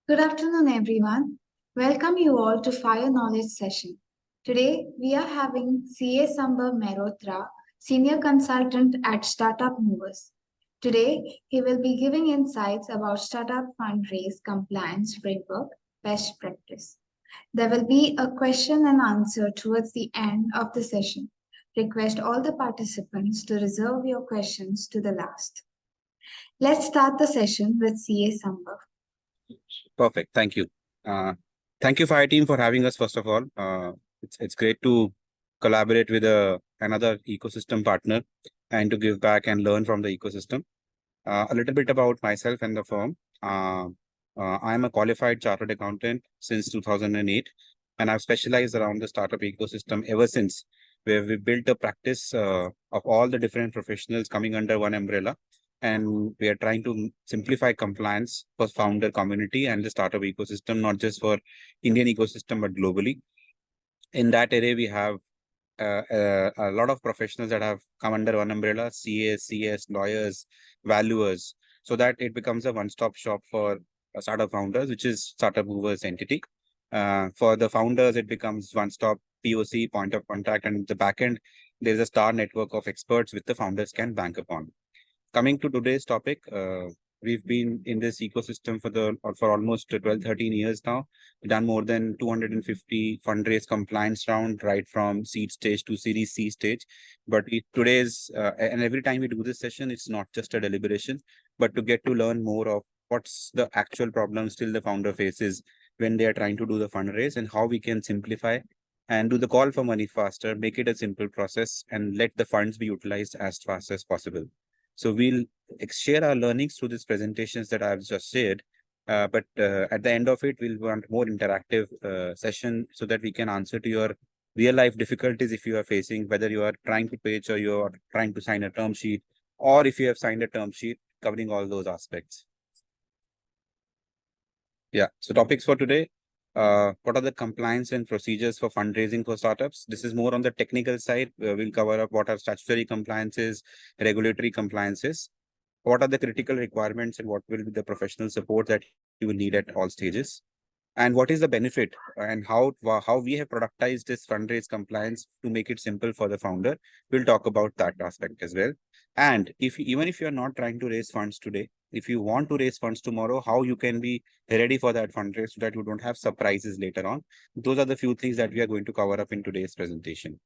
Good afternoon, everyone. Welcome you all to Fire Knowledge session. Today, we are having CA Sambhav Mehrotra, Senior Consultant at Startup Movers. Today, he will be giving insights about Startup Fundraise Compliance Framework best practice. There will be a question and answer towards the end of the session. Request all the participants to reserve your questions to the last. Let's start the session with CA Sambhav. Perfect. Thank you. Thank you, FiiRE team, for having us, first of all. It's great to collaborate with another ecosystem partner and to give back and learn from the ecosystem. A little bit about myself and the firm. I'm a qualified chartered accountant since 2008, and I've specialized around the startup ecosystem ever since, where we built a practice of all the different professionals coming under one umbrella. And we are trying to simplify compliance for founder community and the startup ecosystem, not just for Indian ecosystem, but globally. In that area, we have a lot of professionals that have come under one umbrella: CAs, CS, lawyers, valuers, so that it becomes a one-stop shop for startup founders, which is Startup Movers entity. For the founders, it becomes one-stop POC, point of contact, and the backend, there's a star network of experts which the founders can bank upon. Coming to today's topic, we've been in this ecosystem for almost 12, 13 years now. We've done more than 250 fundraise compliance round, right from seed stage to Series C stage. But and every time we do this session, it's not just a deliberation, but to get to learn more of what's the actual problem still the founder faces when they are trying to do the fundraise, and how we can simplify and do the call for money faster, make it a simple process, and let the funds be utilized as fast as possible. So we'll share our learnings through these presentations that I've just shared. But at the end of it, we'll want more interactive session so that we can answer to your real life difficulties if you are facing, whether you are trying to pitch or you're trying to sign a term sheet, or if you have signed a term sheet, covering all those aspects. Yeah, so topics for today. What are the compliance and procedures for fundraising for startups? This is more on the technical side. We'll cover up what are statutory compliances, regulatory compliances, what are the critical requirements, and what will be the professional support that you will need at all stages. And what is the benefit, and how we have productized this fundraise compliance to make it simple for the founder. We'll talk about that aspect as well. And even if you're not trying to raise funds today, if you want to raise funds tomorrow, how you can be ready for that fundraise so that you don't have surprises later on. Those are the few things that we are going to cover up in today's presentation.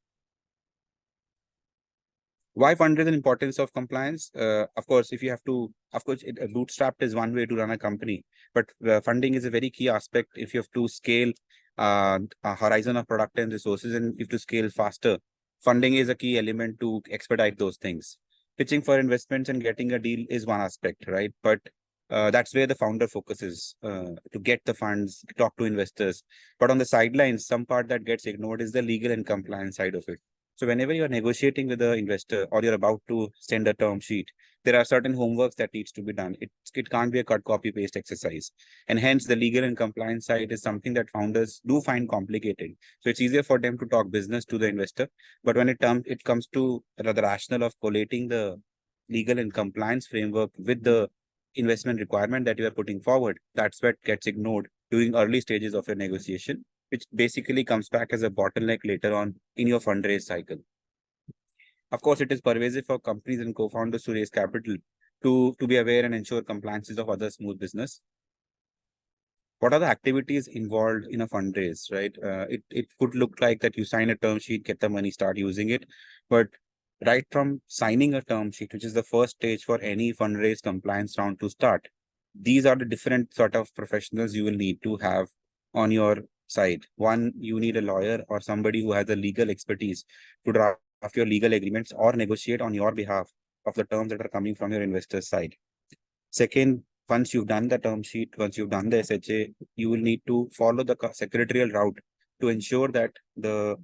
Why fundraising, importance of compliance? Of course, bootstrapped is one way to run a company, but funding is a very key aspect. If you have to scale a horizon of product and resources, and if to scale faster, funding is a key element to expedite those things. Pitching for investments and getting a deal is one aspect, right? But that's where the founder focuses to get the funds, talk to investors. But on the sidelines, some part that gets ignored is the legal and compliance side of it. So whenever you're negotiating with the investor or you're about to send a term sheet, there are certain homeworks that needs to be done. It can't be a cut, copy, paste exercise. And hence the legal and compliance side is something that founders do find complicated. So it's easier for them to talk business to the investor. But when it comes to the rationale of collating the legal and compliance framework with the investment requirement that you are putting forward, that's what gets ignored during early stages of your negotiation, which basically comes back as a bottleneck later on in your fundraise cycle. Of course, it is pervasive for companies and co-founders to raise capital to be aware and ensure compliances of other smooth business. What are the activities involved in a fundraise, right? It could look like that you sign a term sheet, get the money, start using it. But right from signing a term sheet, which is the first stage for any fundraise compliance round to start, these are the different sort of professionals you will need to have on your side. One, you need a lawyer or somebody who has the legal expertise to draft your legal agreements or negotiate on your behalf of the terms that are coming from your investor's side. Second, once you've done the term sheet, once you've done the SHA, you will need to follow the secretarial route to ensure that the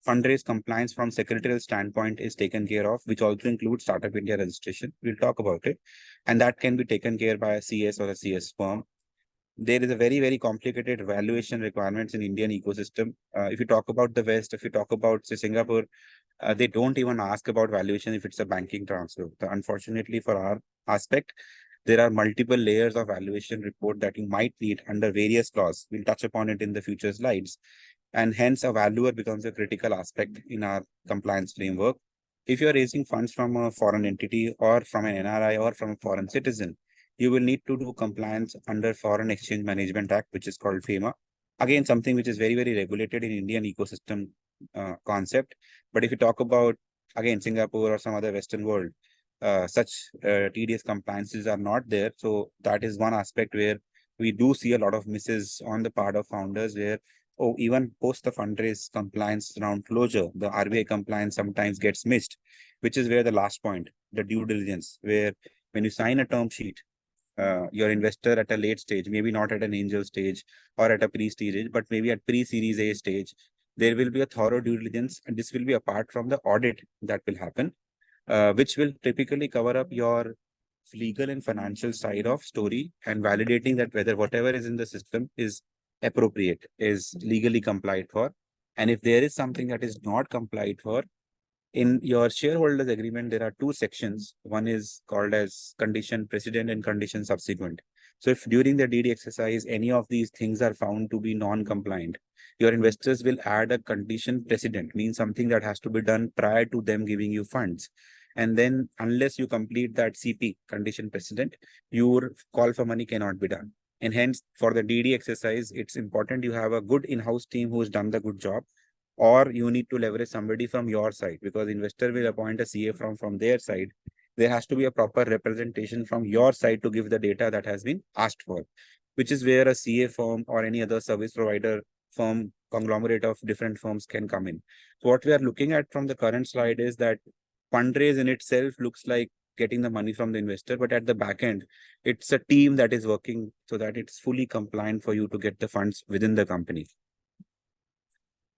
fundraise compliance from secretarial standpoint is taken care of, which also includes Startup India registration. We'll talk about it. And that can be taken care by a CS or a CS firm. There is a very, very complicated valuation requirements in Indian ecosystem. If you talk about the West, if you talk about, say, Singapore, they don't even ask about valuation if it's a banking transfer. Unfortunately for our aspect, there are multiple layers of valuation report that you might need under various clauses. We'll touch upon it in the future slides. And hence a valuer becomes a critical aspect in our compliance framework. If you're raising funds from a foreign entity or from an NRI or from a foreign citizen, you will need to do compliance under Foreign Exchange Management Act, which is called FEMA. Again, something which is very, very regulated in Indian ecosystem concept. But if you talk about, again, Singapore or some other Western world, such tedious compliances are not there. So that is one aspect where we do see a lot of misses on the part of founders where, oh, even post the fundraise compliance round closure, the RBI compliance sometimes gets missed, which is where the last point, the due diligence, where when you sign a term sheet, your investor at a late stage, maybe not at an angel stage or at a pre-stage, but maybe at pre-series A stage, there will be a thorough due diligence, and this will be apart from the audit that will happen, which will typically cover up your legal and financial side of story and validating that whether whatever is in the system is appropriate, is legally complied for. And if there is something that is not complied for, in your shareholders agreement, there are two sections. One is called as condition precedent and condition subsequent. So if during the DD exercise, any of these things are found to be non-compliant, your investors will add a condition precedent, means something that has to be done prior to them giving you funds. And then unless you complete that CP, condition precedent, your call for money cannot be done. And hence, for the DD exercise, it's important you have a good in-house team who's done the good job, or you need to leverage somebody from your side, because investor will appoint a CA from their side. There has to be a proper representation from your side to give the data that has been asked for, which is where a CA firm or any other service provider firm, conglomerate of different firms can come in. So what we are looking at from the current slide is that fundraise in itself looks like getting the money from the investor, but at the back end, it's a team that is working so that it's fully compliant for you to get the funds within the company.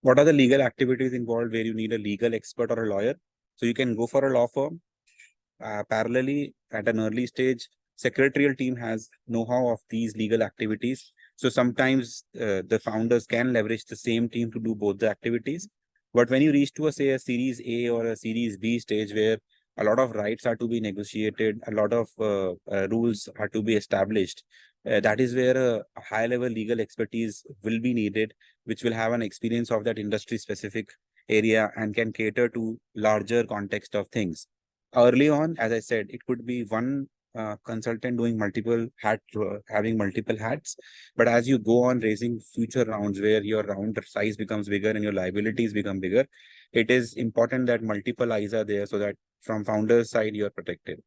What are the legal activities involved where you need a legal expert or a lawyer? So you can go for a law firm. Parallelly, at an early stage, secretarial team has know-how of these legal activities. So sometimes the founders can leverage the same team to do both the activities. But when you reach to say a series A or a series B stage where a lot of rights are to be negotiated, a lot of rules are to be established, that is where a high-level legal expertise will be needed, which will have an experience of that industry-specific area and can cater to larger context of things. Early on, as I said, it could be one consultant doing multiple having multiple hats. But as you go on raising future rounds where your round size becomes bigger and your liabilities become bigger, it is important that multiple eyes are there so that from founder's side, you're protected.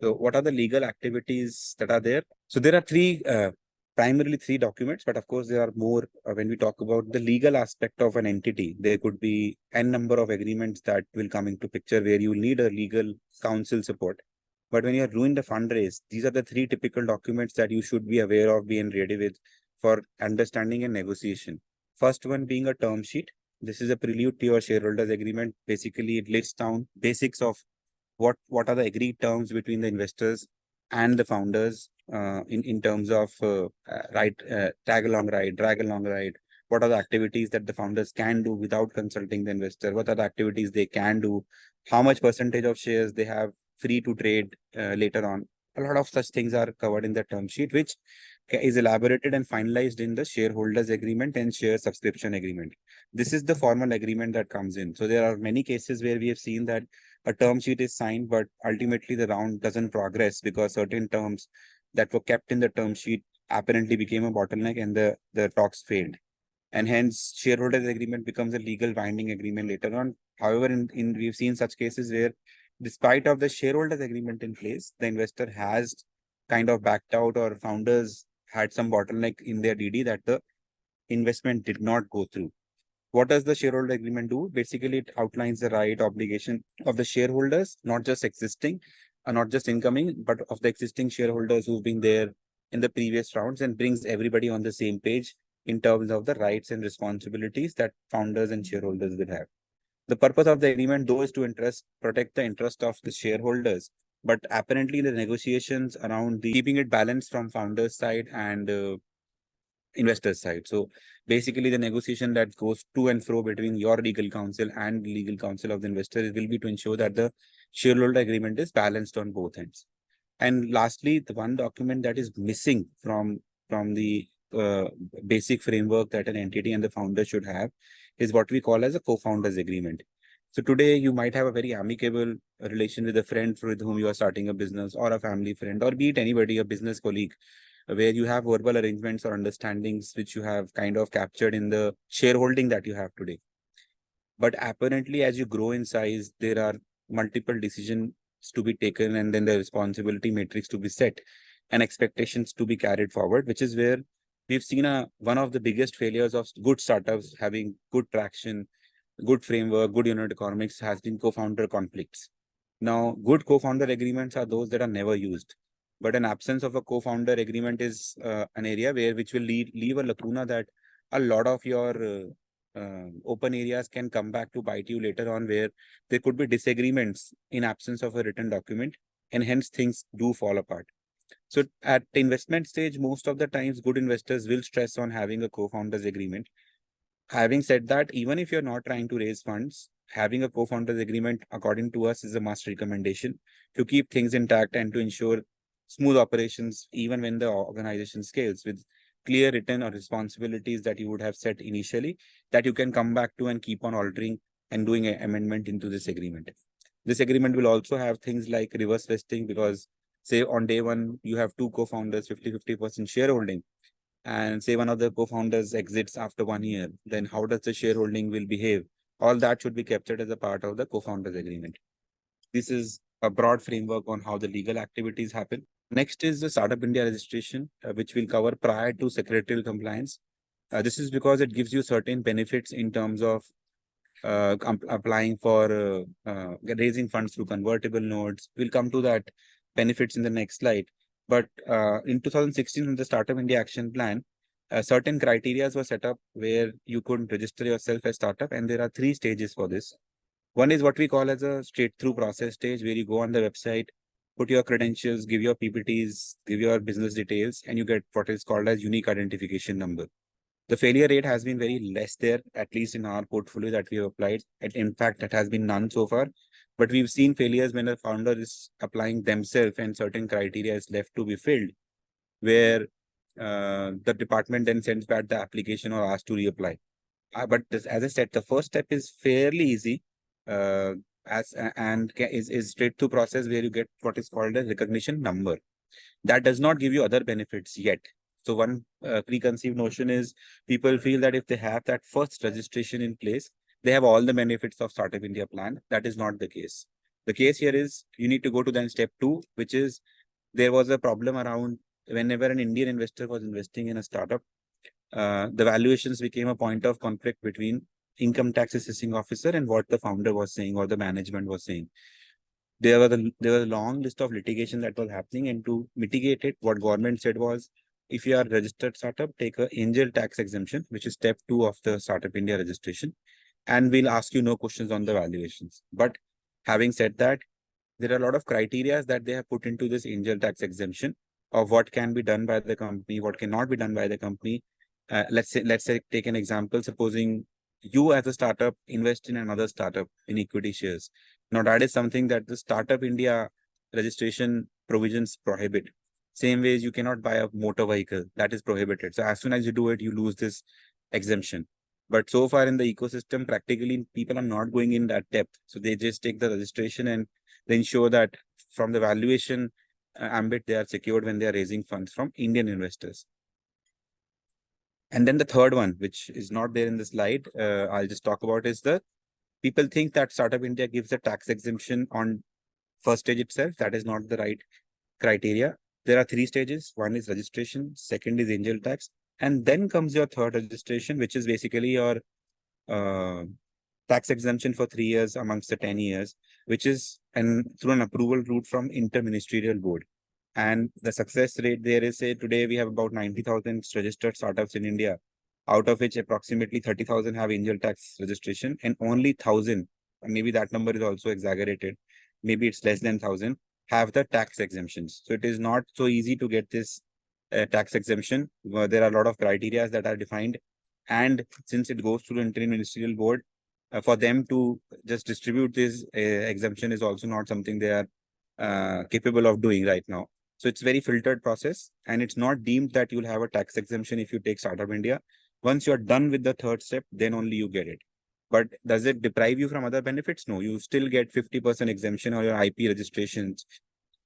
So what are the legal activities that are there? So there are primarily three documents, but of course there are more when we talk about the legal aspect of an entity. There could be n number of agreements that will come into picture where you need a legal counsel support. But when you're doing the fundraise, these are the three typical documents that you should be aware of being ready with for understanding and negotiation. First one being a term sheet. This is a prelude to your shareholders agreement. Basically, it lists down basics of what are the agreed terms between the investors and the founders in terms of tag along right, drag along right. What are the activities that the founders can do without consulting the investor? What are the activities they can do? How much percentage of shares they have free to trade later on? A lot of such things are covered in the term sheet, which is elaborated and finalized in the shareholders agreement and share subscription agreement. This is the formal agreement that comes in. So there are many cases where we have seen that a term sheet is signed, but ultimately the round doesn't progress because certain terms that were kept in the term sheet apparently became a bottleneck and the talks failed. And hence shareholders agreement becomes a legal binding agreement later on. However, we've seen such cases where despite of the shareholders agreement in place, the investor has kind of backed out or founders had some bottleneck in their DD that the investment did not go through. What does the shareholder agreement do? Basically, it outlines the right obligation of the shareholders, not just existing, not just incoming, but of the existing shareholders who've been there in the previous rounds, and brings everybody on the same page in terms of the rights and responsibilities that founders and shareholders will have. The purpose of the agreement, though, is to protect the interest of the shareholders, but apparently the negotiations around keeping it balanced from founders' side and investors' side. So basically, the negotiation that goes to and fro between your legal counsel and legal counsel of the investor will be to ensure that the shareholder agreement is balanced on both ends. And lastly, the one document that is missing from the basic framework that an entity and the founder should have is what we call as a co-founders agreement. So today you might have a very amicable relation with a friend with whom you are starting a business, or a family friend, or be it anybody, a business colleague, where you have verbal arrangements or understandings which you have kind of captured in the shareholding that you have today. But apparently, as you grow in size, there are multiple decisions to be taken, and then the responsibility matrix to be set and expectations to be carried forward, which is where we've seen one of the biggest failures of good startups having good traction, good framework, good unit economics has been co-founder conflicts. Now, good co-founder agreements are those that are never used. But an absence of a co-founder agreement is an area which will leave a lacuna that a lot of your open areas can come back to bite you later on, where there could be disagreements in absence of a written document, and hence things do fall apart. So at the investment stage, most of the times good investors will stress on having a co-founders agreement. Having said that, even if you're not trying to raise funds, having a co-founders agreement, according to us, is a must recommendation to keep things intact and to ensure smooth operations, even when the organization scales, with clear written or responsibilities that you would have set initially, that you can come back to and keep on altering and doing an amendment into this agreement. This agreement will also have things like reverse vesting, because say on day one, you have two co-founders, 50-50% shareholding, and say one of the co-founders exits after 1 year, then how does the shareholding will behave? All that should be captured as a part of the co-founders agreement. This is a broad framework on how the legal activities happen. Next is the Startup India registration, which will cover prior to secretarial compliance. This is because it gives you certain benefits in terms of applying for raising funds through convertible notes. We'll come to that benefits in the next slide. But in 2016, in the Startup India Action Plan, certain criteria were set up where you could register yourself as startup, and there are 3 stages for this. One is what we call as a straight-through process stage, where you go on the website, put your credentials, give your PPTs, give your business details, and you get what is called as unique identification number. The failure rate has been very less there, at least in our portfolio that we have applied. And in fact, that has been none so far. But we've seen failures when a founder is applying themselves and certain criteria is left to be filled, where the department then sends back the application or asks to reapply. But as I said, the first step is fairly easy, is straight through process where you get what is called a recognition number. That does not give you other benefits yet. So one preconceived notion is people feel that if they have that first registration in place, they have all the benefits of Startup India plan. That is not the case. The case here is you need to go to then step 2, which is there was a problem around whenever an Indian investor was investing in a startup, the valuations became a point of conflict between income tax assessing officer and what the founder was saying or the management was saying. There was a long list of litigation that was happening, and to mitigate it, what government said was, if you are a registered startup, take a angel tax exemption, which is step 2 of the Startup India registration, and we'll ask you no questions on the valuations. But having said that, there are a lot of criteria that they have put into this angel tax exemption of what can be done by the company, what cannot be done by the company. Let's say take an example. Supposing you as a startup invest in another startup in equity shares. Now that is something that the Startup India registration provisions prohibit. Same ways you cannot buy a motor vehicle, that is prohibited. So as soon as you do it, you lose this exemption. But so far in the ecosystem, practically people are not going in that depth. So they just take the registration and they ensure that from the valuation ambit, they are secured when they are raising funds from Indian investors. And then the third one, which is not there in the slide, I'll just talk about, is the people think that Startup India gives a tax exemption on first stage itself. That is not the right criteria. There are 3 stages. One is registration, second is angel tax, and then comes your third registration, which is basically your tax exemption for 3 years amongst the 10 years, which is through an approval route from interministerial board. And the success rate there is, say, today we have about 90,000 registered startups in India, out of which approximately 30,000 have angel tax registration, and only 1,000, maybe that number is also exaggerated, maybe it's less than 1,000, have the tax exemptions. So it is not so easy to get this tax exemption. There are a lot of criteria that are defined. And since it goes through the interministerial board, for them to just distribute this exemption is also not something they are capable of doing right now. So it's very filtered process, and it's not deemed that you'll have a tax exemption if you take Startup India. Once you're done with the third step, then only you get it. But does it deprive you from other benefits? No, you still get 50% exemption on your IP registrations,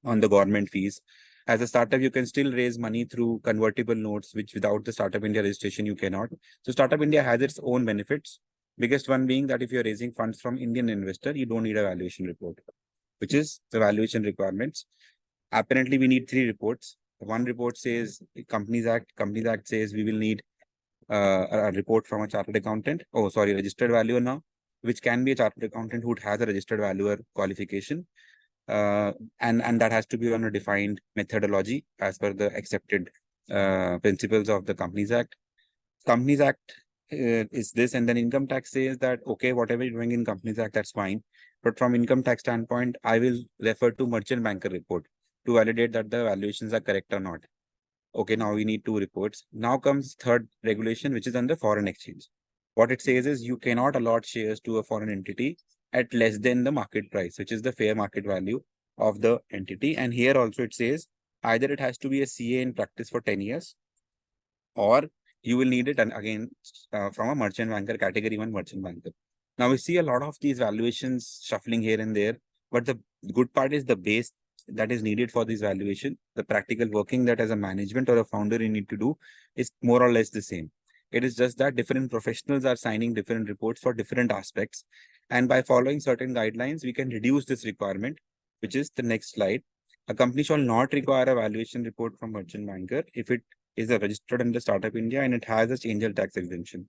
on the government fees. As a startup, you can still raise money through convertible notes, which without the Startup India registration, you cannot. So Startup India has its own benefits. Biggest one being that if you're raising funds from Indian investor, you don't need a valuation report, which is the valuation requirements. Apparently, we need 3 reports. One report says Companies Act. Companies Act says we will need a report from a chartered accountant. Oh, sorry, registered valuer now, which can be a chartered accountant who has a registered valuer qualification. And that has to be on a defined methodology as per the accepted principles of the Companies Act. Companies Act is this, and then income tax says that, okay, whatever you're doing in Companies Act, that's fine. But from income tax standpoint, I will refer to merchant banker report to validate that the valuations are correct or not. Okay, now we need 2 reports. Now comes third regulation, which is under foreign exchange. What it says is you cannot allot shares to a foreign entity at less than the market price, which is the fair market value of the entity. And here also it says either it has to be a CA in practice for 10 years, or you will need it, and again from a merchant banker, category 1 merchant banker. Now we see a lot of these valuations shuffling here and there, but the good part is the base that is needed for this valuation, the practical working that as a management or a founder you need to do is more or less the same. It is just that different professionals are signing different reports for different aspects. And by following certain guidelines, we can reduce this requirement, which is the next slide. A company shall not require a valuation report from merchant banker if it is registered under Startup India and it has a angel tax exemption.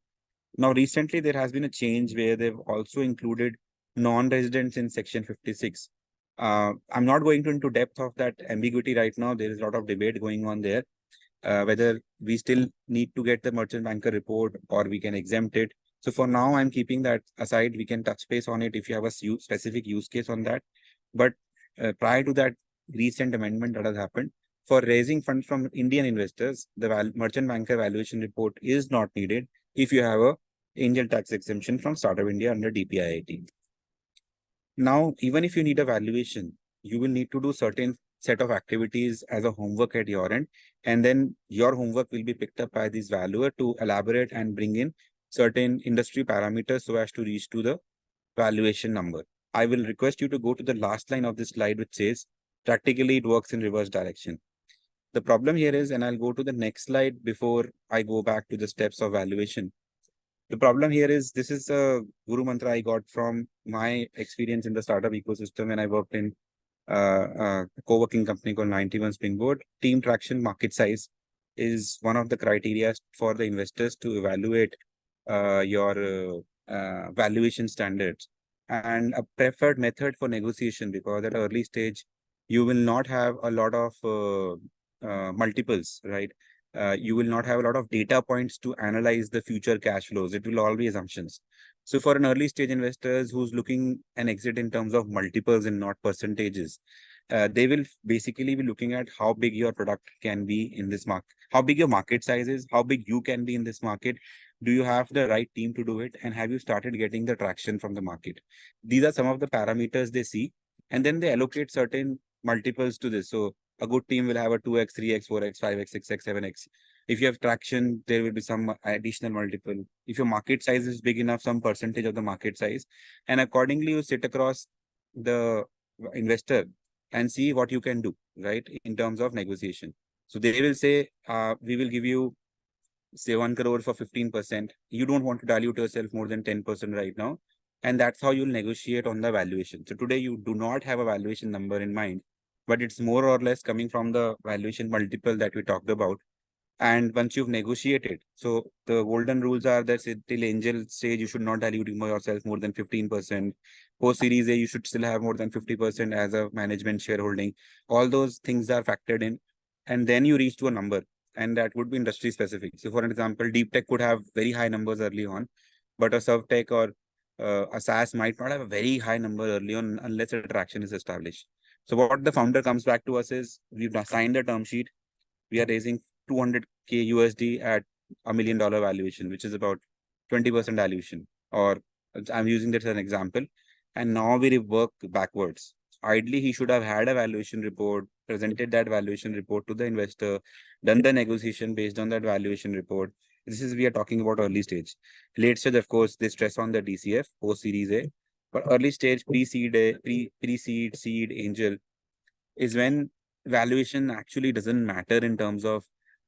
Now, recently, there has been a change where they've also included non-residents in Section 56. I'm not going into depth of that ambiguity right now. There is a lot of debate going on there, whether we still need to get the merchant banker report or we can exempt it. So for now, I'm keeping that aside. We can touch base on it if you have a specific use case on that. But prior to that recent amendment that has happened, for raising funds from Indian investors, the merchant banker valuation report is not needed if you have a angel tax exemption from Startup India under DPIIT. Now, even if you need a valuation, you will need to do certain set of activities as a homework at your end, and then your homework will be picked up by this valuer to elaborate and bring in certain industry parameters so as to reach to the valuation number. I will request you to go to the last line of this slide, which says, practically it works in reverse direction. The problem here is, and I'll go to the next slide before I go back to the steps of valuation. The problem here is, this is a guru mantra I got from my experience in the startup ecosystem when I worked in a co-working company called 91 Springboard. Team traction, market size is one of the criteria for the investors to evaluate your valuation standards, and a preferred method for negotiation, because at early stage, you will not have a lot of multiples, right? You will not have a lot of data points to analyze the future cash flows. It will all be assumptions. So for an early stage investors who's looking an exit in terms of multiples and not percentages, they will basically be looking at how big your product can be in this market, how big your market size is, how big you can be in this market. Do you have the right team to do it? And have you started getting the traction from the market? These are some of the parameters they see. And then they allocate certain multiples to this. So a good team will have a 2x, 3x, 4x, 5x, 6x, 7x. If you have traction, there will be some additional multiple. If your market size is big enough, some percentage of the market size. And accordingly, you sit across the investor and see what you can do, right, in terms of negotiation. So they will say, we will give you, say, 1 crore for 15%. You don't want to dilute yourself more than 10% right now. And that's how you'll negotiate on the valuation. So today you do not have a valuation number in mind, but it's more or less coming from the valuation multiple that we talked about. And once you've negotiated, so the golden rules are that till angel stage, you should not dilute yourself more than 15%. Post Series A, you should still have more than 50% as a management shareholding. All those things are factored in. And then you reach to a number, and that would be industry specific. So for example, deep tech could have very high numbers early on, but a serve tech or a SaaS might not have a very high number early on unless a traction is established. So what the founder comes back to us is, we've signed a term sheet. We are raising 200K USD at $1 million valuation, which is about 20% dilution. Or I'm using that as an example. And now we work backwards. ideally he should have had a valuation report, presented that valuation report to the investor, done the negotiation based on that valuation report. This is, we are talking about early stage. Late stage, of course, they stress on the DCF, post Series A. But early stage, pre-seed, seed, angel is when valuation actually doesn't matter in terms of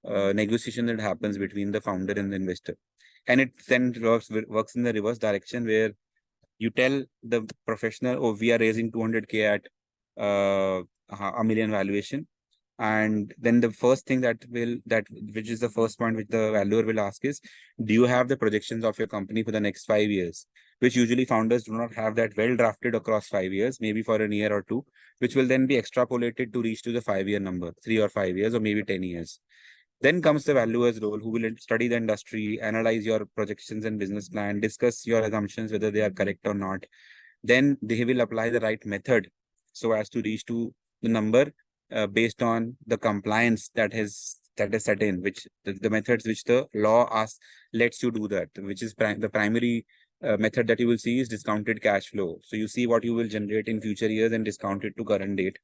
negotiation that happens between the founder and the investor. And it then works in the reverse direction, where you tell the professional, oh, we are raising 200K at a million valuation. And then the first thing which is the first point which the valuer will ask is, do you have the projections of your company for the next 5 years? Which usually founders do not have that well drafted across 5 years, maybe for a year or two, which will then be extrapolated to reach to the 5-year number, 3 or 5 years, or maybe 10 years. Then comes the valuer's role, who will study the industry, analyze your projections and business plan, discuss your assumptions, whether they are correct or not. Then they will apply the right method so as to reach to the number based on the compliance that is set in, which the methods which the law lets you do that, which is the primary method that you will see is discounted cash flow. So you see what you will generate in future years and discount it to current date.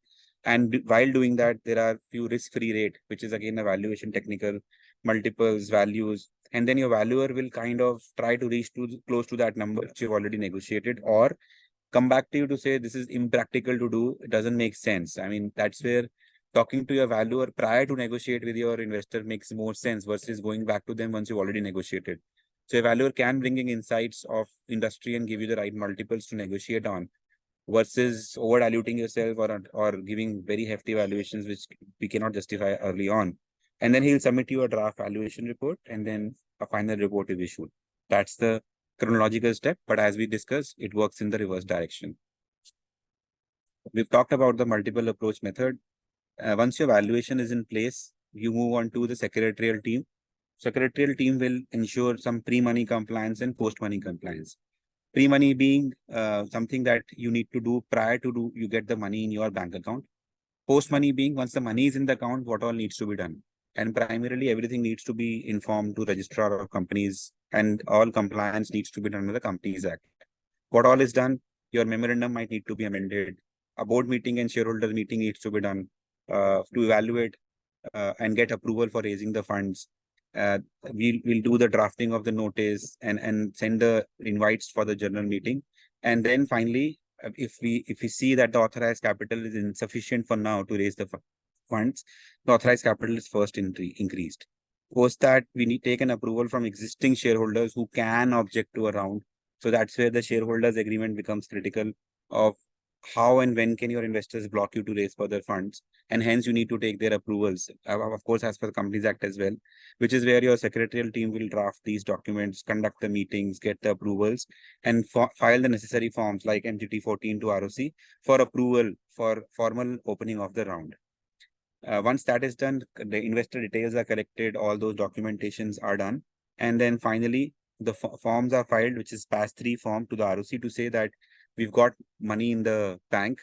And while doing that, there are few risk-free rate, which is again a valuation technical, multiples, values, and then your valuer will kind of try to reach to close to that number which you've already negotiated, or come back to you to say this is impractical to do, it doesn't make sense. I mean, that's where talking to your valuer prior to negotiate with your investor makes more sense versus going back to them once you've already negotiated. So a valuer can bring in insights of industry and give you the right multiples to negotiate on, versus over diluting yourself or giving very hefty valuations which we cannot justify early on. And then he'll submit you a draft valuation report, and then a final report is issued. That's the chronological step, but as we discussed, it works in the reverse direction. We've talked about the multiple approach method. Once your valuation is in place, you move on to the secretarial team. Secretarial team will ensure some pre-money compliance and post-money compliance. Pre-money being something that you need to do prior to you get the money in your bank account. Post-money being once the money is in the account, what all needs to be done. And primarily everything needs to be informed to registrar of companies, and all compliance needs to be done with the Companies Act. What all is done, your memorandum might need to be amended. A board meeting and shareholder meeting needs to be done to evaluate and get approval for raising the funds. We'll do the drafting of the notice and send the invites for the general meeting. And then finally, if we see that the authorized capital is insufficient for now to raise the funds, the authorized capital is first increased. Post that, we need take an approval from existing shareholders who can object to a round. So that's where the shareholders agreement becomes critical of how and when can your investors block you to raise further funds. And hence you need to take their approvals, of course, as per the Companies Act as well, which is where your secretarial team will draft these documents, conduct the meetings, get the approvals, and file the necessary forms like MGT 14 to ROC for approval for formal opening of the round. Once that is done, the investor details are collected, all those documentations are done. And then finally, the forms are filed, which is PAS 3 form to the ROC to say that we've got money in the bank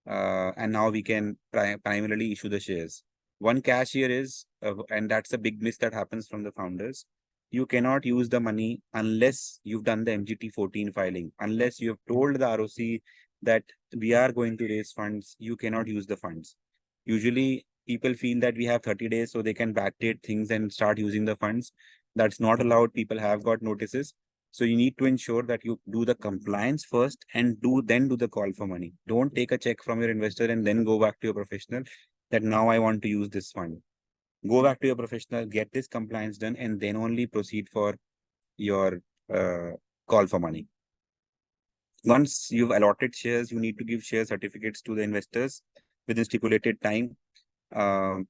and now we can primarily issue the shares. One catch here is, and that's a big miss that happens from the founders, you cannot use the money unless you've done the MGT 14 filing. Unless you have told the ROC that we are going to raise funds, you cannot use the funds. Usually people feel that we have 30 days so they can backdate things and start using the funds. That's not allowed. People have got notices. So you need to ensure that you do the compliance first and then do the call for money. Don't take a check from your investor and then go back to your professional that now I want to use this fund. Go back to your professional, get this compliance done, and then only proceed for your call for money. Once you've allotted shares, you need to give share certificates to the investors within stipulated time. And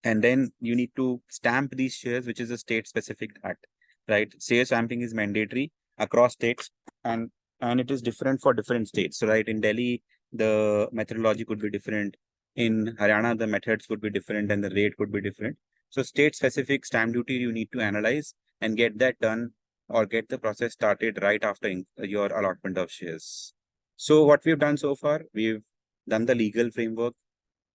then you need to stamp these shares, which is a state-specific act, right? Share stamping is mandatory across states, and it is different for different states. So, right, in Delhi, the methodology could be different. In Haryana, the methods could be different and the rate could be different. So, state-specific stamp duty, you need to analyze and get that done, or get the process started right after your allotment of shares. So, what we've done so far, we've done the legal framework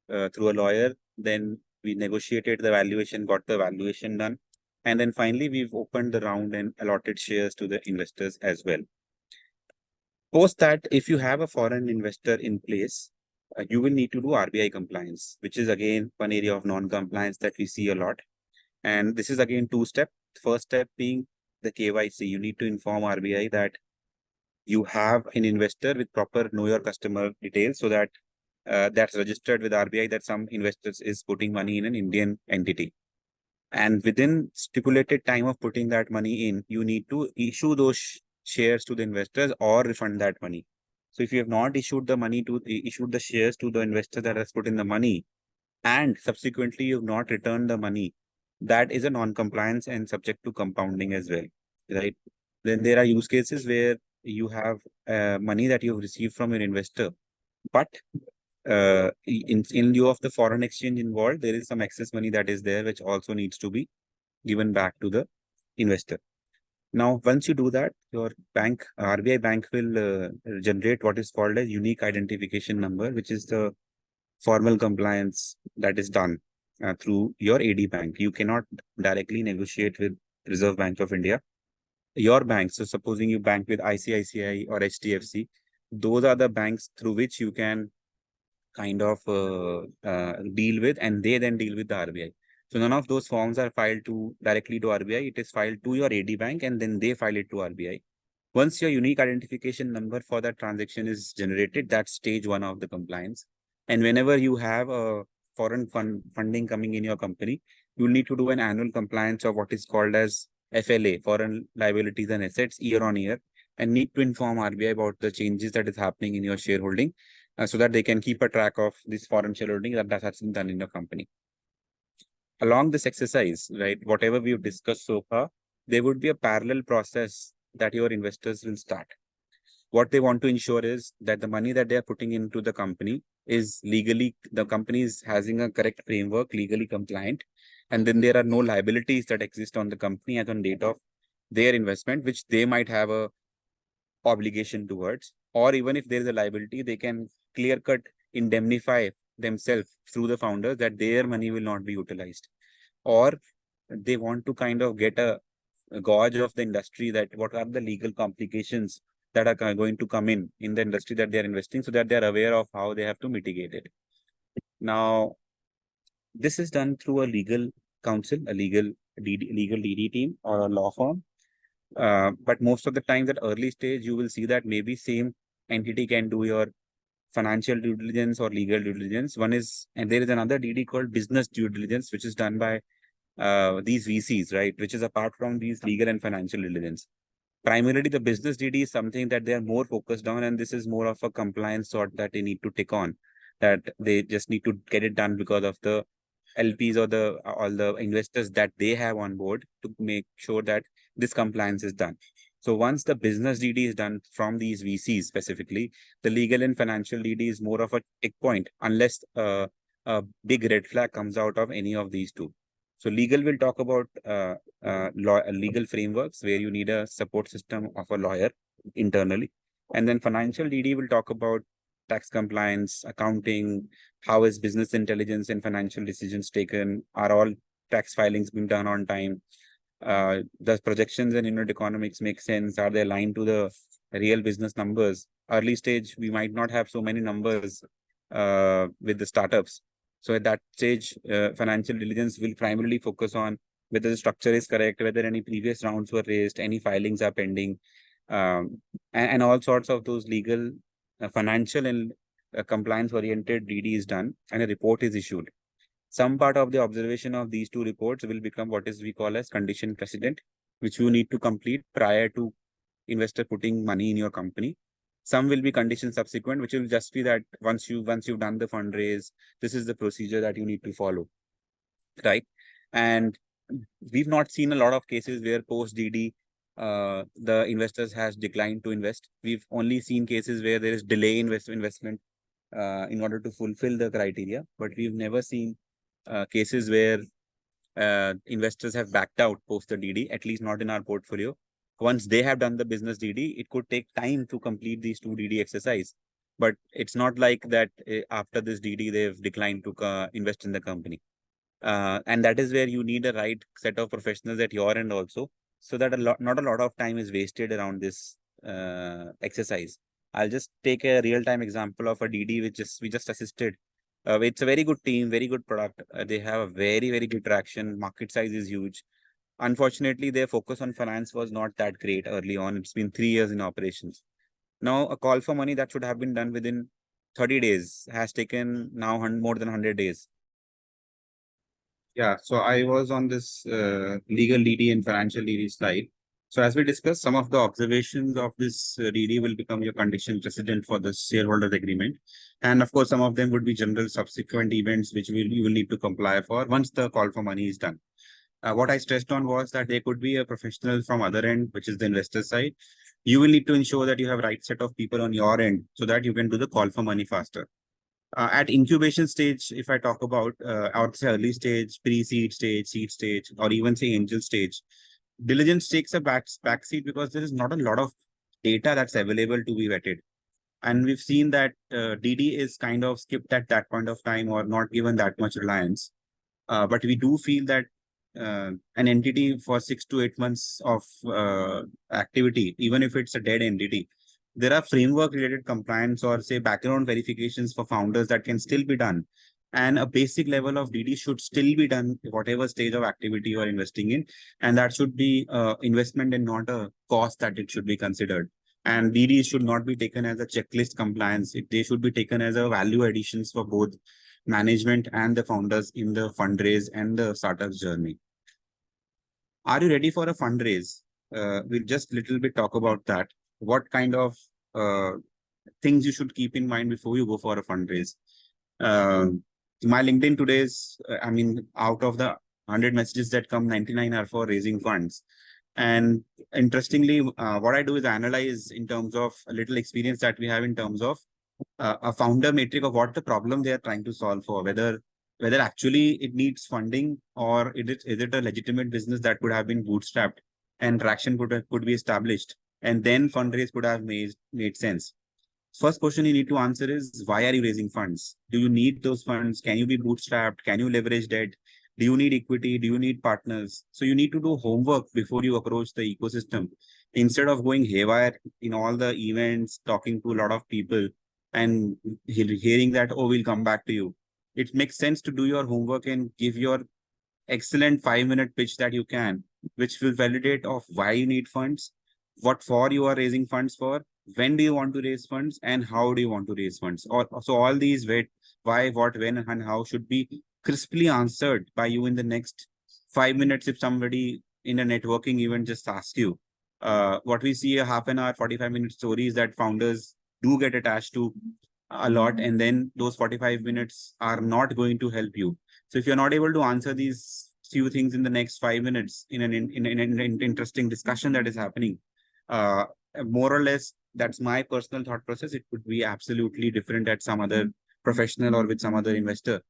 through a lawyer, then we negotiated the valuation, got the valuation done. And then finally, we've opened the round and allotted shares to the investors as well. Post that, if you have a foreign investor in place, you will need to do RBI compliance, which is again one area of non-compliance that we see a lot. And this is again two-step. First step being the KYC. You need to inform RBI that you have an investor with proper know your customer details, so that that's registered with RBI that some investors is putting money in an Indian entity. And within stipulated time of putting that money in, you need to issue those shares to the investors or refund that money. So if you have not issued the shares to the investor that has put in the money, and subsequently you've not returned the money, that is a non-compliance and subject to compounding as well, right? Then there are use cases where you have money that you've received from your investor, but in lieu of the foreign exchange involved, there is some excess money that is there, which also needs to be given back to the investor. Now, once you do that, your bank, RBI bank will generate what is called a unique identification number, which is the formal compliance that is done through your AD bank. You cannot directly negotiate with Reserve Bank of India. Your bank, so supposing you bank with ICICI or HDFC, those are the banks through which you can kind of deal with, and they then deal with the RBI. So none of those forms are filed directly to RBI. It is filed to your AD bank, and then they file it to RBI. Once your unique identification number for that transaction is generated, that's stage one of the compliance. And whenever you have a foreign funding coming in your company, you'll need to do an annual compliance of what is called as FLA, foreign liabilities and assets, year on year, and need to inform RBI about the changes that is happening in your shareholding, so that they can keep a track of this foreign shareholding that has been done in your company. Along this exercise, right, whatever we've discussed so far, there would be a parallel process that your investors will start. What they want to ensure is that the money that they are putting into the company is legally, the company is having a correct framework, legally compliant, and then there are no liabilities that exist on the company as on date of their investment, which they might have a obligation towards, or even if there is a liability, they can clear cut indemnify themselves through the founders that their money will not be utilized, or they want to kind of get a gauge of the industry, that what are the legal complications that are going to come in the industry that they are investing, so that they are aware of how they have to mitigate it. Now, this is done through a legal counsel, a legal DD team, or a law firm. But most of the time at early stage, you will see that maybe same entity can do your financial due diligence or legal due diligence. And there is another DD called business due diligence, which is done by these VCs, right? Which is apart from these legal and financial diligence. Primarily, the business DD is something that they are more focused on, and this is more of a compliance sort that they need to take on, that they just need to get it done because of the LPs or all the investors that they have on board, to make sure that this compliance is done. So once the business DD is done from these VCs specifically, the legal and financial DD is more of a tick point, unless a big red flag comes out of any of these two. So legal will talk about legal frameworks where you need a support system of a lawyer internally. And then financial DD will talk about tax compliance, accounting, how is business intelligence and financial decisions taken, are all tax filings being done on time, the projections and unit economics make sense, are they aligned to the real business numbers. Early stage, we might not have so many numbers with the startups. So at that stage, financial diligence will primarily focus on whether the structure is correct, whether any previous rounds were raised, any filings are pending, and all sorts of those legal, financial and compliance oriented DD is done, and a report is issued. Some part of the observation of these two reports will become what is we call as condition precedent, which you need to complete prior to investor putting money in your company. Some will be condition subsequent, which will just be that once you've done the fundraise, this is the procedure that you need to follow, right? And we've not seen a lot of cases where post DD, the investors has declined to invest. We've only seen cases where there is delay in investment in order to fulfill the criteria, but we've never seen cases where investors have backed out post the DD, at least not in our portfolio. Once they have done the business DD, it could take time to complete these two DD exercise. But it's not like that after this DD, they've declined to invest in the company. And that is where you need a right set of professionals at your end also, so that not a lot of time is wasted around this exercise. I'll just take a real-time example of a DD which we just assisted. It's a very good team, very good product. They have a very, very good traction. Market size is huge. Unfortunately, their focus on finance was not that great early on. It's been 3 years in operations. Now, a call for money that should have been done within 30 days has taken now more than 100 days. Yeah, so I was on this legal DD and financial DD slide. So as we discussed, some of the observations of this DD will become your condition precedent for the shareholder agreement. And of course, some of them would be general subsequent events which you will need to comply for once the call for money is done. What I stressed on was that there could be a professional from other end, which is the investor side. You will need to ensure that you have right set of people on your end so that you can do the call for money faster. At incubation stage, if I talk about, I would say early stage, pre-seed stage, seed stage, or even say angel stage, diligence takes a backseat because there is not a lot of data that's available to be vetted. And we've seen that DD is kind of skipped at that point of time or not given that much reliance. But we do feel that an entity for 6 to 8 months of activity, even if it's a dead entity, there are framework related compliance or say background verifications for founders that can still be done. And a basic level of DD should still be done, whatever stage of activity you are investing in. And that should be investment and not a cost that it should be considered. And DD should not be taken as a checklist compliance. They should be taken as a value additions for both management and the founders in the fundraise and the startups journey. Are you ready for a fundraise? We'll just little bit talk about that. What kind of things you should keep in mind before you go for a fundraise? My LinkedIn today's, I mean, out of the 100 messages that come, 99 are for raising funds. And interestingly, what I do is analyze in terms of a little experience that we have in terms of a founder metric of what the problem they are trying to solve for, whether actually it needs funding or is it a legitimate business that could have been bootstrapped and traction could be established and then fundraise could have made sense. First question you need to answer is, why are you raising funds? Do you need those funds? Can you be bootstrapped? Can you leverage debt? Do you need equity? Do you need partners? So you need to do homework before you approach the ecosystem. Instead of going haywire in all the events, talking to a lot of people and hearing that, oh, we'll come back to you. It makes sense to do your homework and give your excellent 5-minute pitch that you can, which will validate of why you need funds, what for you are raising funds for, when do you want to raise funds, and how do you want to raise funds. So all these why, what, when, and how should be crisply answered by you in the next 5 minutes. If somebody in a networking event just asks you, what we see a half an hour, 45-minute stories that founders do get attached to a lot, and then those 45 minutes are not going to help you. So if you're not able to answer these few things in the next 5 minutes in an interesting discussion that is happening, more or less, that's my personal thought process. It could be absolutely different at some other professional or with some other investor.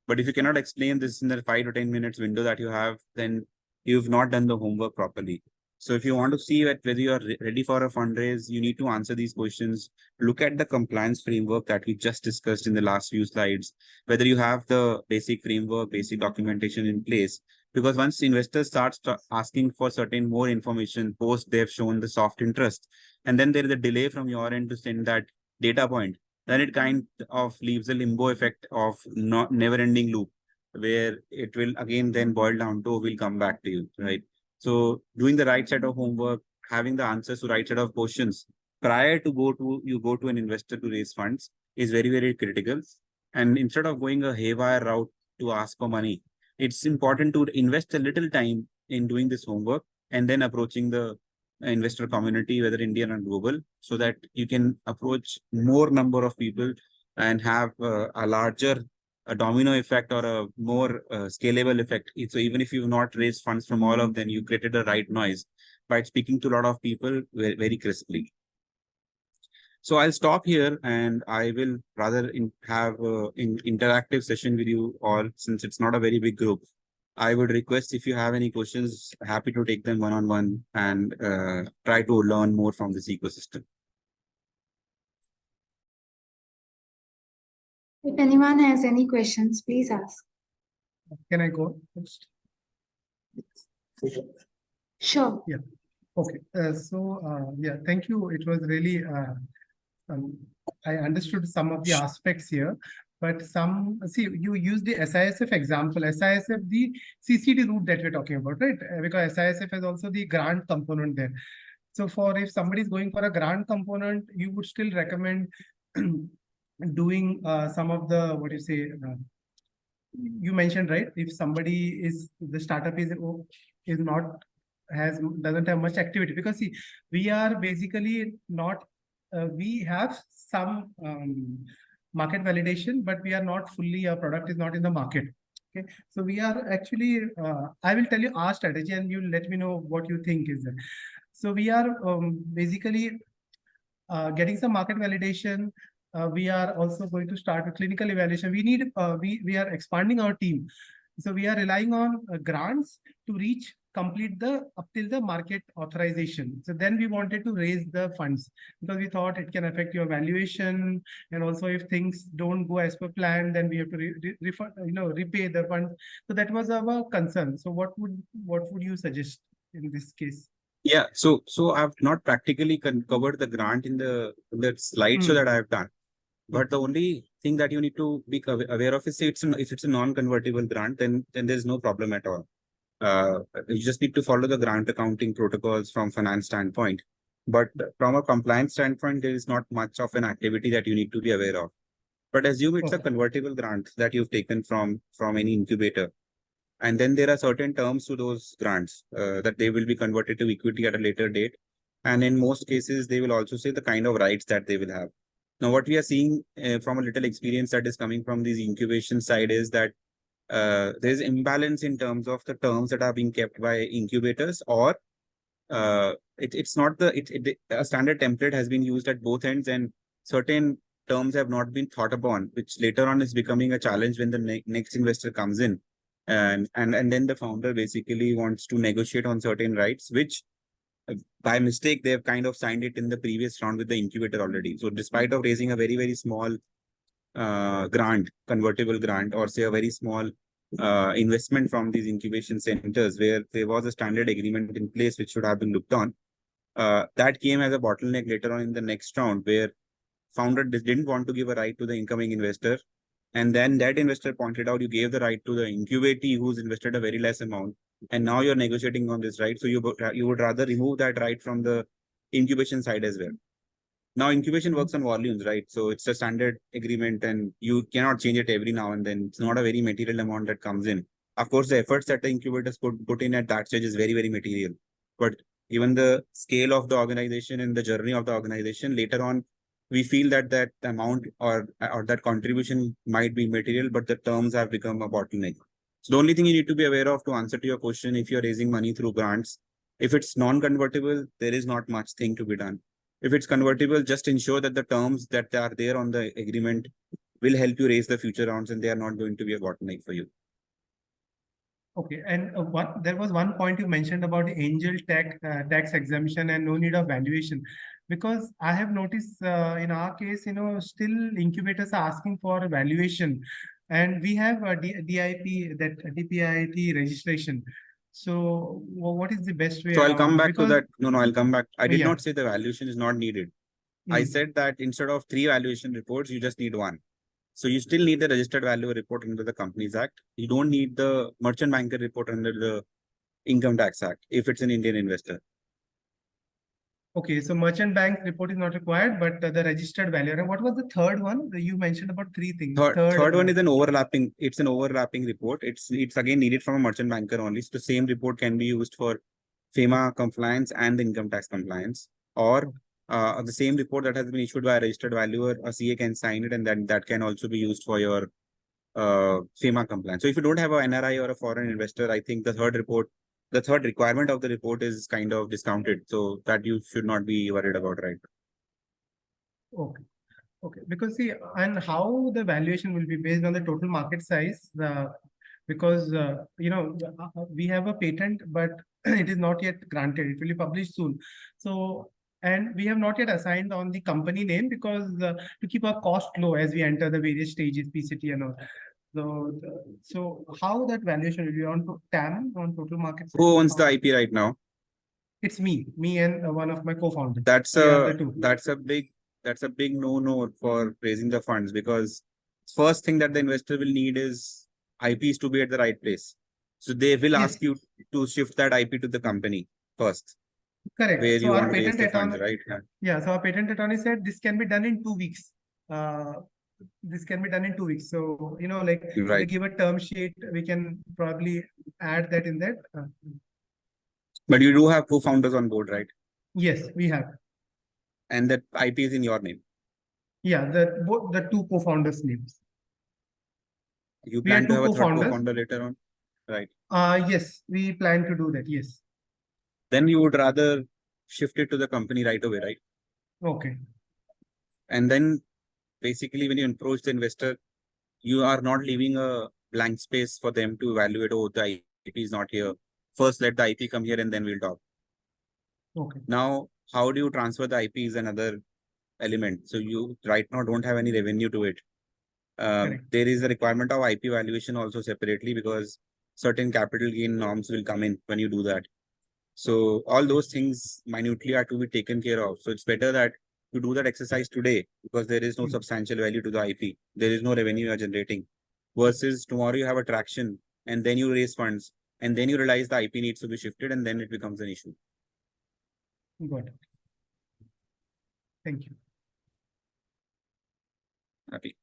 But if you cannot explain this in the 5 to 10 minutes window that you have, then you've not done the homework properly. So if you want to see whether you are ready for a fundraise, you need to answer these questions. Look at the compliance framework that we just discussed in the last few slides, whether you have the basic framework, basic documentation in place. Because once investors start asking for certain more information, post they've shown the soft interest, and then there is a delay from your end to send that data point, then it kind of leaves a limbo effect of never-ending loop, where it will again then boil down to, we'll come back to you, right? So doing the right set of homework, having the answers to right set of questions prior to go to an investor to raise funds is very, very critical. And instead of going a haywire route to ask for money, it's important to invest a little time in doing this homework and then approaching the investor community, whether Indian or global, so that you can approach more number of people and have a larger domino effect or a more scalable effect. So even if you've not raised funds from all of them, you created a right noise by speaking to a lot of people very, very crisply. So I'll stop here and I will rather have an interactive session with you all, since it's not a very big group. I would request, if you have any questions, happy to take them one-on-one and try to learn more from this ecosystem. If anyone has any questions, please ask. Can I go first? Sure. Yeah. Okay. Yeah. Thank you. It was really I understood some of the aspects here, but you use the SISF example, SISF, the CCD route that we're talking about, right? Because SISF has also the grant component there. So if somebody is going for a grant component, you would still recommend doing some of the, what you say, you mentioned, right? If the startup is not, doesn't have much activity, because see, we are basically not, we have some market validation, but we are not fully, our product is not in the market. Okay, so we are actually, I will tell you our strategy and you let me know what you think is there. So we are basically getting some market validation. We are also going to start a clinical evaluation. We are expanding our team. So we are relying on grants to complete up till the market authorization. So then we wanted to raise the funds because we thought it can affect your valuation. And also if things don't go as per plan, then we have to repay the funds. So that was our concern. So what would you suggest in this case? Yeah, so I've not practically covered the grant in the slideshow that I have done. But the only thing that you need to be aware of is if it's a non-convertible grant, then there's no problem at all. You just need to follow the grant accounting protocols from finance standpoint. But from a compliance standpoint, there is not much of an activity that you need to be aware of. But assume it's a convertible grant that you've taken from any incubator. And then there are certain terms to those grants that they will be converted to equity at a later date. And in most cases, they will also say the kind of rights that they will have. Now, what we are seeing from a little experience that is coming from this incubation side is that there's imbalance in terms of the terms that are being kept by incubators, or it's not a standard template has been used at both ends, and certain terms have not been thought upon, which later on is becoming a challenge when the next investor comes in. And then the founder basically wants to negotiate on certain rights, which by mistake, they've kind of signed it in the previous round with the incubator already. So despite of raising a very, very small convertible grant, or say a very small investment from these incubation centers where there was a standard agreement in place, which should have been looked on, that came as a bottleneck later on in the next round, where founder didn't want to give a right to the incoming investor. And then that investor pointed out, you gave the right to the incubatee who's invested a very less amount. And now you're negotiating on this right. So you would rather remove that right from the incubation side as well. Now incubation works on volumes, right? So it's a standard agreement and you cannot change it every now and then. It's not a very material amount that comes in. Of course, the efforts that the incubators put in at that stage is very, very material. But given the scale of the organization and the journey of the organization, later on, we feel that amount or that contribution might be material, but the terms have become a bottleneck. So the only thing you need to be aware of to answer to your question, if you're raising money through grants, if it's non-convertible, there is not much thing to be done. If it's convertible, just ensure that the terms that are there on the agreement will help you raise the future rounds, and they are not going to be a bottleneck for you. Okay, and there was one point you mentioned about the angel tax exemption and no need of valuation, because I have noticed in our case, still incubators are asking for a valuation, and we have a DIP, that DPIT registration. So what is the best way? So I'll come back to that. No, I'll come back. I did not say the valuation is not needed. I said that instead of 3 valuation reports, you just need 1. So you still need the registered value report under the Companies Act. You don't need the merchant banker report under the Income Tax Act if it's an Indian investor. Okay, so merchant bank report is not required, but the registered value. And what was the third one? You mentioned about 3 things. Third one is an overlapping. It's an overlapping report. It's again needed from a merchant banker only. So the same report can be used for FEMA compliance and the income tax compliance, or the same report that has been issued by a registered valuer, a CA can sign it, and then that can also be used for your FEMA compliance. So if you don't have an NRI or a foreign investor, I think the third requirement of the report is kind of discounted. So that you should not be worried about, right? Okay. Okay. Because see, and how the valuation will be based on the total market size, because we have a patent, but it is not yet granted. It will be published soon. So, and we have not yet assigned on the company name, because to keep our cost low as we enter the various stages, PCT and all. So how that valuation will be on TAM, on total market size? Who owns the IP right now? It's me and one of my co-founders. That's a big that's a big no-no for raising the funds, because first thing that the investor will need is IPs to be at the right place. So they will Yes. ask you to shift that IP to the company first, Correct. where So you our want to raise patent the funds, attorney, right? yeah. So our patent attorney said this can be done in 2 weeks. This can be done in 2 weeks. So, like if they Right. give a term sheet, we can probably add that in that. But you do have co-founders on board, right? Yes, we have. And that IP is in your name. Yeah, both the two co-founders' names. You We are plan to two have a third co-founders. co-founder later on, right? Yes, we plan to do that. Yes. Then you would rather shift it to the company right away, right? Okay. And then basically when you approach the investor, you are not leaving a blank space for them to evaluate, oh, the IP is not here. First, let the IP come here and then we'll talk. Okay. Now, how do you transfer the IP is another element. So you right now don't have any revenue to it. There is a requirement of IP valuation also separately, because certain capital gain norms will come in when you do that. So all those things minutely are to be taken care of. So it's better that you do that exercise today, because there is no substantial value to the IP. There is no revenue you are generating. Versus tomorrow you have a traction and then you raise funds and then you realize the IP needs to be shifted and then it becomes an issue. Got it. Thank you. Happy.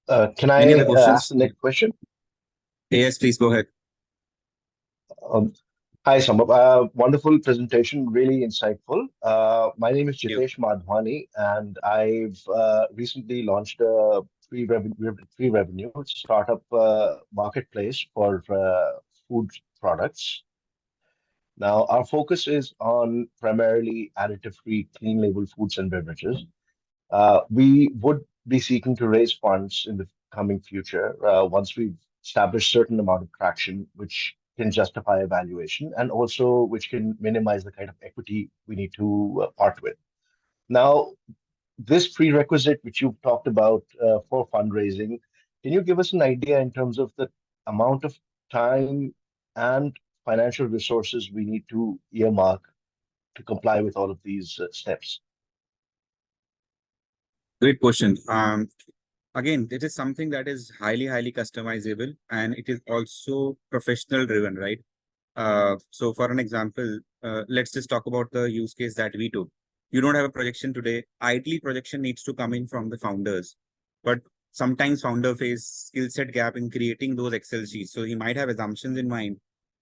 Can I Any other questions? ask the next question? Yes, please go ahead. Hi, Sambhav. Wonderful presentation, really insightful. My name is Thank you. Jitesh Madhwani, and I've recently launched a FiiRe, it's a startup marketplace for food products. Now, our focus is on primarily additive-free, clean label foods and beverages. We would be seeking to raise funds in the coming future once we've established certain amount of traction, which can justify a valuation and also which can minimize the kind of equity we need to part with. Now, this prerequisite which you've talked about for fundraising, can you give us an idea in terms of the amount of time and financial resources we need to earmark to comply with all of these steps? Great question. Again, it is something that is highly customizable and it is also professional driven, right? So for an example, let's just talk about the use case that we took. You don't have a projection today. Ideally, projection needs to come in from the founders, but sometimes founder face skill set gap in creating those Excel sheets. So he might have assumptions in mind,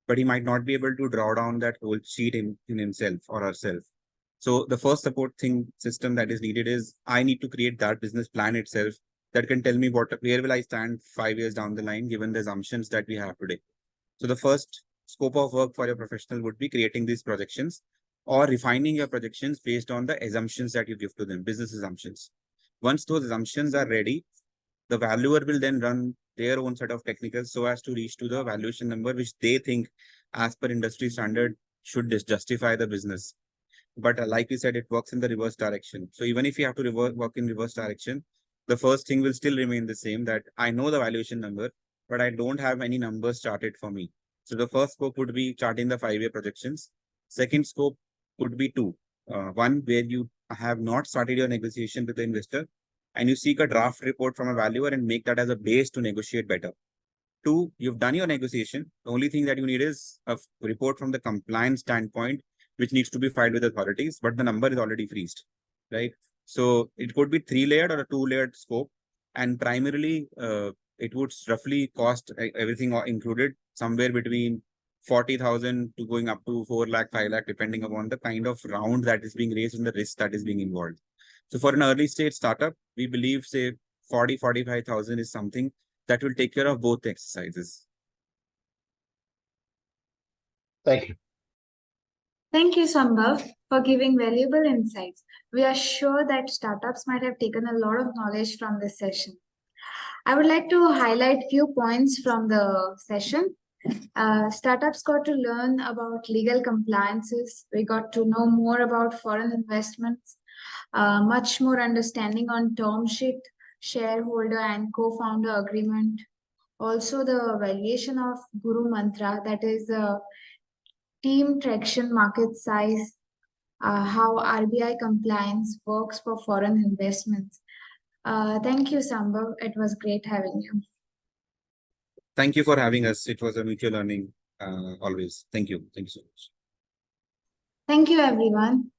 but he might not be able to draw down that whole sheet in himself or herself. So the first support system that is needed is I need to create that business plan itself that can tell me where will I stand 5 years down the line, given the assumptions that we have today. So the first scope of work for your professional would be creating these projections or refining your projections based on the assumptions that you give to them, business assumptions. Once those assumptions are ready, the valuer will then run their own set of technicals so as to reach to the valuation number, which they think as per industry standard should justify the business. But like we said, it works in the reverse direction. So even if you have to work in reverse direction, the first thing will still remain the same, that I know the valuation number, but I don't have any numbers charted for me. So the first scope would be charting the 5-year projections. Second scope would be two. One, where you have not started your negotiation with the investor and you seek a draft report from a valuer and make that as a base to negotiate better. Two, you've done your negotiation. The only thing that you need is a report from the compliance standpoint, which needs to be filed with authorities, but the number is already freezed, right? So it could be 3-layered or a 2-layered scope. And primarily, it would roughly cost everything included somewhere between 40,000 to going up to 4 lakh, 5 lakh, depending upon the kind of round that is being raised and the risk that is being involved. So for an early stage startup, we believe, say, 45,000 is something that will take care of both exercises. Thank you. Thank you, Sambhav, for giving valuable insights. We are sure that startups might have taken a lot of knowledge from this session. I would like to highlight few points from the session. Startups got to learn about legal compliances. We got to know more about foreign investments, much more understanding on term sheet, shareholder and co-founder agreement. Also the valuation of Guru Mantra, that is team traction, market size, how RBI compliance works for foreign investments. Thank you, Sambhav. It was great having you. Thank you for having us. It was a mutual learning always. Thank you. Thank you so much. Thank you, everyone.